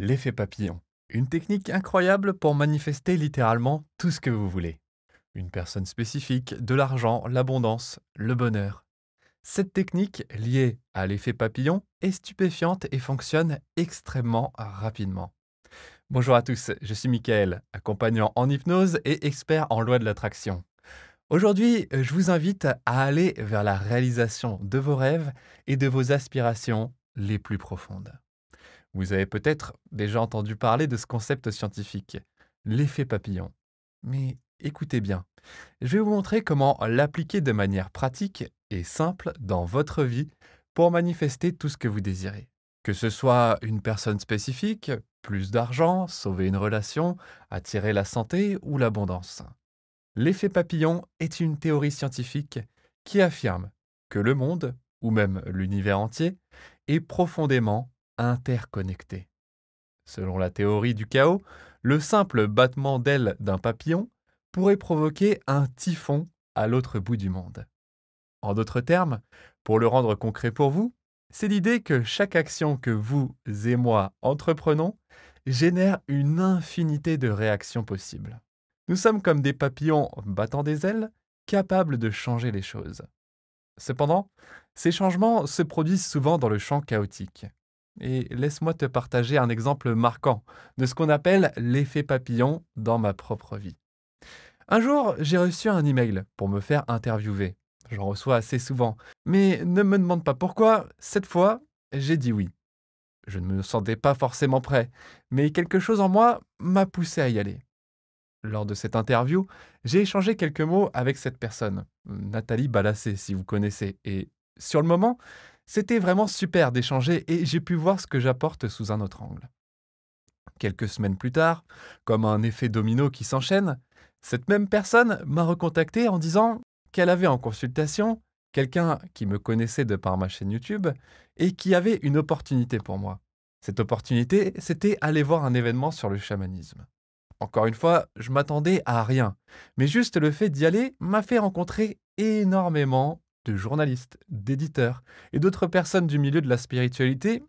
L'effet papillon. Une technique incroyable pour manifester littéralement tout ce que vous voulez. Une personne spécifique, de l'argent, l'abondance, le bonheur. Cette technique, liée à l'effet papillon, est stupéfiante et fonctionne extrêmement rapidement. Bonjour à tous, je suis Michael, accompagnant en hypnose et expert en loi de l'attraction. Aujourd'hui, je vous invite à aller vers la réalisation de vos rêves et de vos aspirations les plus profondes. Vous avez peut-être déjà entendu parler de ce concept scientifique, l'effet papillon. Mais écoutez bien, je vais vous montrer comment l'appliquer de manière pratique et simple dans votre vie pour manifester tout ce que vous désirez. Que ce soit une personne spécifique, plus d'argent, sauver une relation, attirer la santé ou l'abondance. L'effet papillon est une théorie scientifique qui affirme que le monde, ou même l'univers entier, est profondément interconnecté. Selon la théorie du chaos, le simple battement d'ailes d'un papillon pourrait provoquer un typhon à l'autre bout du monde. En d'autres termes, pour le rendre concret pour vous, c'est l'idée que chaque action que vous et moi entreprenons génère une infinité de réactions possibles. Nous sommes comme des papillons battant des ailes, capables de changer les choses. Cependant, ces changements se produisent souvent dans le champ chaotique. Et laisse-moi te partager un exemple marquant de ce qu'on appelle l'effet papillon dans ma propre vie. Un jour, j'ai reçu un email pour me faire interviewer. J'en reçois assez souvent. Mais ne me demande pas pourquoi, cette fois, j'ai dit oui. Je ne me sentais pas forcément prêt, mais quelque chose en moi m'a poussé à y aller. Lors de cette interview, j'ai échangé quelques mots avec cette personne, Nathalie Balassé, si vous connaissez. Et sur le moment, c'était vraiment super d'échanger et j'ai pu voir ce que j'apporte sous un autre angle. Quelques semaines plus tard, comme un effet domino qui s'enchaîne, cette même personne m'a recontacté en disant qu'elle avait en consultation quelqu'un qui me connaissait de par ma chaîne YouTube et qui avait une opportunité pour moi. Cette opportunité, c'était aller voir un événement sur le chamanisme. Encore une fois, je m'attendais à rien. Mais juste le fait d'y aller m'a fait rencontrer énormément de journalistes, d'éditeurs et d'autres personnes du milieu de la spiritualité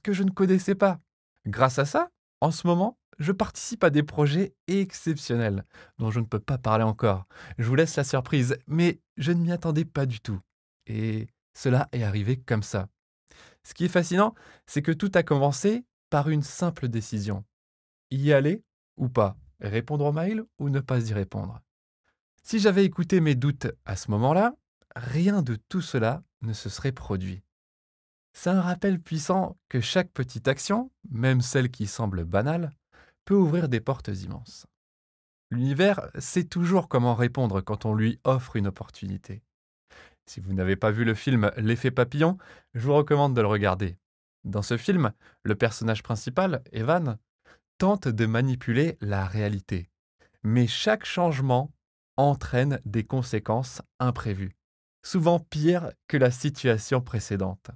que je ne connaissais pas. Grâce à ça, en ce moment, je participe à des projets exceptionnels dont je ne peux pas parler encore. Je vous laisse la surprise, mais je ne m'y attendais pas du tout. Et cela est arrivé comme ça. Ce qui est fascinant, c'est que tout a commencé par une simple décision. Y aller ou pas? Répondre aux mails ou ne pas y répondre? Si j'avais écouté mes doutes à ce moment-là, rien de tout cela ne se serait produit. C'est un rappel puissant que chaque petite action, même celle qui semble banale, peut ouvrir des portes immenses. L'univers sait toujours comment répondre quand on lui offre une opportunité. Si vous n'avez pas vu le film L'effet papillon, je vous recommande de le regarder. Dans ce film, le personnage principal, Evan, tente de manipuler la réalité. Mais chaque changement entraîne des conséquences imprévues, souvent pires que la situation précédente.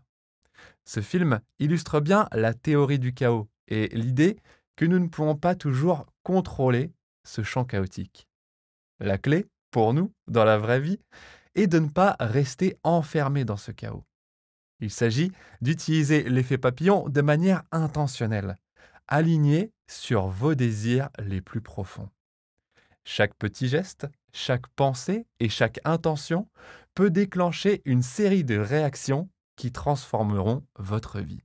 Ce film illustre bien la théorie du chaos et l'idée que nous ne pouvons pas toujours contrôler ce champ chaotique. La clé, pour nous, dans la vraie vie, est de ne pas rester enfermé dans ce chaos. Il s'agit d'utiliser l'effet papillon de manière intentionnelle, aligné sur vos désirs les plus profonds. Chaque petit geste, chaque pensée et chaque intention peut déclencher une série de réactions qui transformeront votre vie.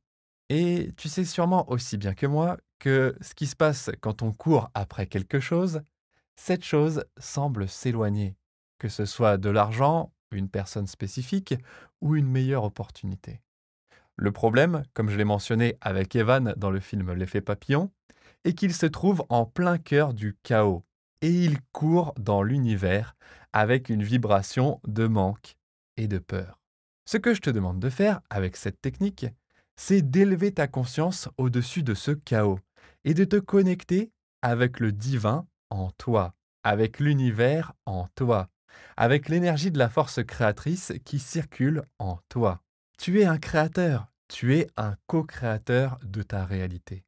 Et tu sais sûrement aussi bien que moi que ce qui se passe quand on court après quelque chose, cette chose semble s'éloigner, que ce soit de l'argent, une personne spécifique ou une meilleure opportunité. Le problème, comme je l'ai mentionné avec Evan dans le film L'effet papillon, est qu'il se trouve en plein cœur du chaos et il court dans l'univers avec une vibration de manque et de peur. Ce que je te demande de faire avec cette technique, c'est d'élever ta conscience au-dessus de ce chaos et de te connecter avec le divin en toi, avec l'univers en toi, avec l'énergie de la force créatrice qui circule en toi. Tu es un créateur, tu es un co-créateur de ta réalité.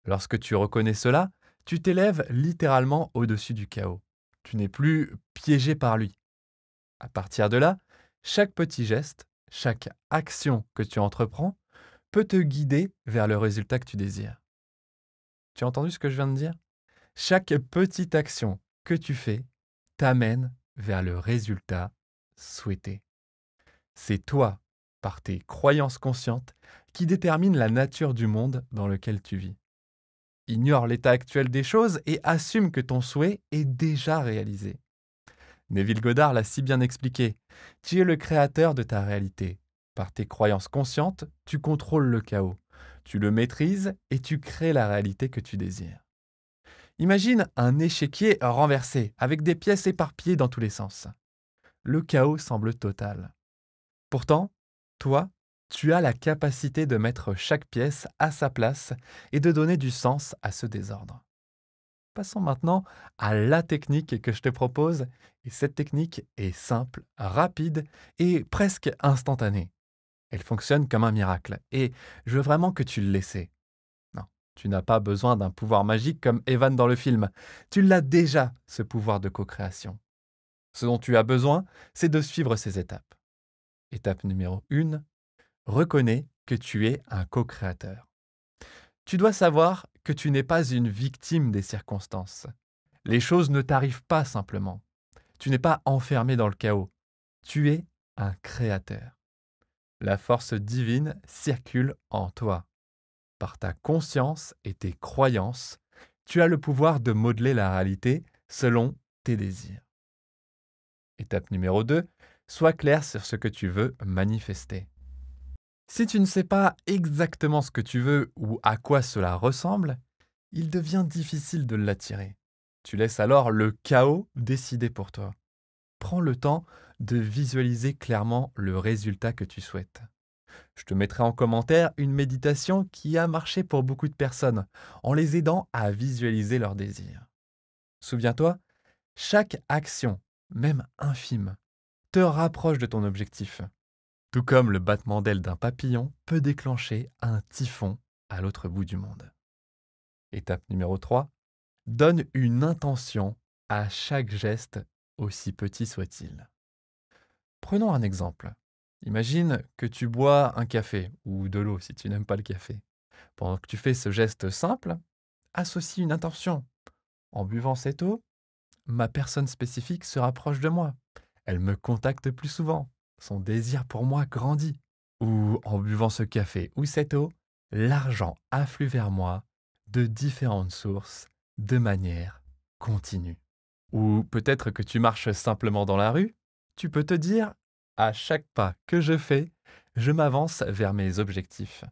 Lorsque tu reconnais cela, tu t'élèves littéralement au-dessus du chaos. Tu n'es plus piégé par lui. À partir de là, chaque petit geste, chaque action que tu entreprends peut te guider vers le résultat que tu désires. Tu as entendu ce que je viens de dire? Chaque petite action que tu fais t'amène vers le résultat souhaité. C'est toi, par tes croyances conscientes, qui détermine la nature du monde dans lequel tu vis. Ignore l'état actuel des choses et assume que ton souhait est déjà réalisé. Neville Goddard l'a si bien expliqué. Tu es le créateur de ta réalité. Par tes croyances conscientes, tu contrôles le chaos. Tu le maîtrises et tu crées la réalité que tu désires. Imagine un échiquier renversé, avec des pièces éparpillées dans tous les sens. Le chaos semble total. Pourtant, toi, tu as la capacité de mettre chaque pièce à sa place et de donner du sens à ce désordre. Passons maintenant à la technique que je te propose. Et cette technique est simple, rapide et presque instantanée. Elle fonctionne comme un miracle. Et je veux vraiment que tu le laisses. Non, tu n'as pas besoin d'un pouvoir magique comme Evan dans le film. Tu l'as déjà, ce pouvoir de co-création. Ce dont tu as besoin, c'est de suivre ces étapes. Étape numéro 1, reconnais que tu es un co-créateur. Tu dois savoir que tu n'es pas une victime des circonstances. Les choses ne t'arrivent pas simplement. Tu n'es pas enfermé dans le chaos. Tu es un créateur. La force divine circule en toi. Par ta conscience et tes croyances, tu as le pouvoir de modeler la réalité selon tes désirs. Étape numéro 2, sois clair sur ce que tu veux manifester. Si tu ne sais pas exactement ce que tu veux ou à quoi cela ressemble, il devient difficile de l'attirer. Tu laisses alors le chaos décider pour toi. Prends le temps de visualiser clairement le résultat que tu souhaites. Je te mettrai en commentaire une méditation qui a marché pour beaucoup de personnes, en les aidant à visualiser leurs désirs. Souviens-toi, chaque action, même infime, te rapproche de ton objectif. Tout comme le battement d'aile d'un papillon peut déclencher un typhon à l'autre bout du monde. Étape numéro 3. Donne une intention à chaque geste, aussi petit soit-il. Prenons un exemple. Imagine que tu bois un café, ou de l'eau si tu n'aimes pas le café. Pendant que tu fais ce geste simple, associe une intention. En buvant cette eau, ma personne spécifique se rapproche de moi. Elle me contacte plus souvent. Son désir pour moi grandit. Ou en buvant ce café ou cette eau, l'argent afflue vers moi de différentes sources, de manière continue. Ou peut-être que tu marches simplement dans la rue, tu peux te dire, à chaque pas que je fais, je m'avance vers mes objectifs.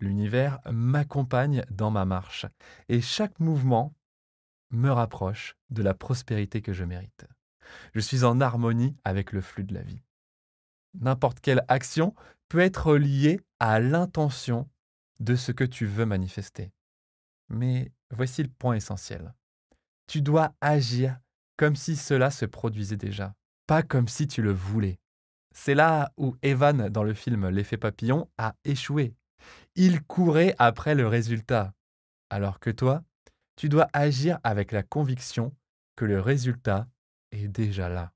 L'univers m'accompagne dans ma marche et chaque mouvement me rapproche de la prospérité que je mérite. Je suis en harmonie avec le flux de la vie. N'importe quelle action peut être liée à l'intention de ce que tu veux manifester. Mais voici le point essentiel. Tu dois agir comme si cela se produisait déjà, pas comme si tu le voulais. C'est là où Evan, dans le film L'effet papillon, a échoué. Il courait après le résultat, alors que toi, tu dois agir avec la conviction que le résultat est déjà là.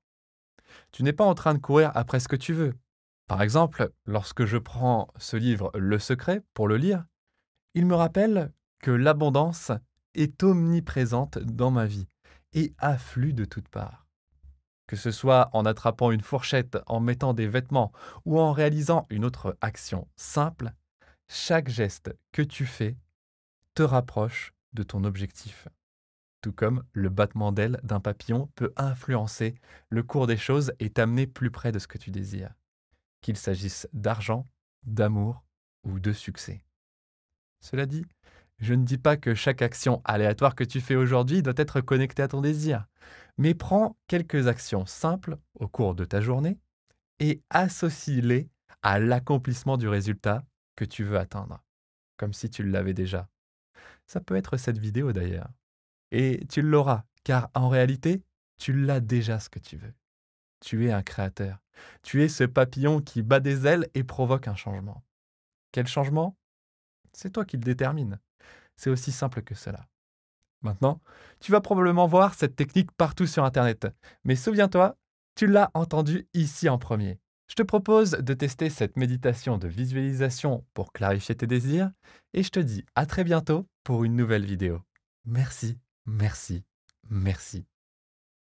Tu n'es pas en train de courir après ce que tu veux. Par exemple, lorsque je prends ce livre Le Secret pour le lire, il me rappelle que l'abondance est omniprésente dans ma vie et afflue de toutes parts. Que ce soit en attrapant une fourchette, en mettant des vêtements ou en réalisant une autre action simple, chaque geste que tu fais te rapproche de ton objectif. Tout comme le battement d'aile d'un papillon peut influencer le cours des choses et t'amener plus près de ce que tu désires, qu'il s'agisse d'argent, d'amour ou de succès. Cela dit, je ne dis pas que chaque action aléatoire que tu fais aujourd'hui doit être connectée à ton désir, mais prends quelques actions simples au cours de ta journée et associe-les à l'accomplissement du résultat que tu veux atteindre, comme si tu l'avais déjà. Ça peut être cette vidéo d'ailleurs. Et tu l'auras, car en réalité, tu l'as déjà ce que tu veux. Tu es un créateur. Tu es ce papillon qui bat des ailes et provoque un changement. Quel changement? C'est toi qui le détermines. C'est aussi simple que cela. Maintenant, tu vas probablement voir cette technique partout sur Internet. Mais souviens-toi, tu l'as entendue ici en premier. Je te propose de tester cette méditation de visualisation pour clarifier tes désirs et je te dis à très bientôt pour une nouvelle vidéo. Merci, merci, merci.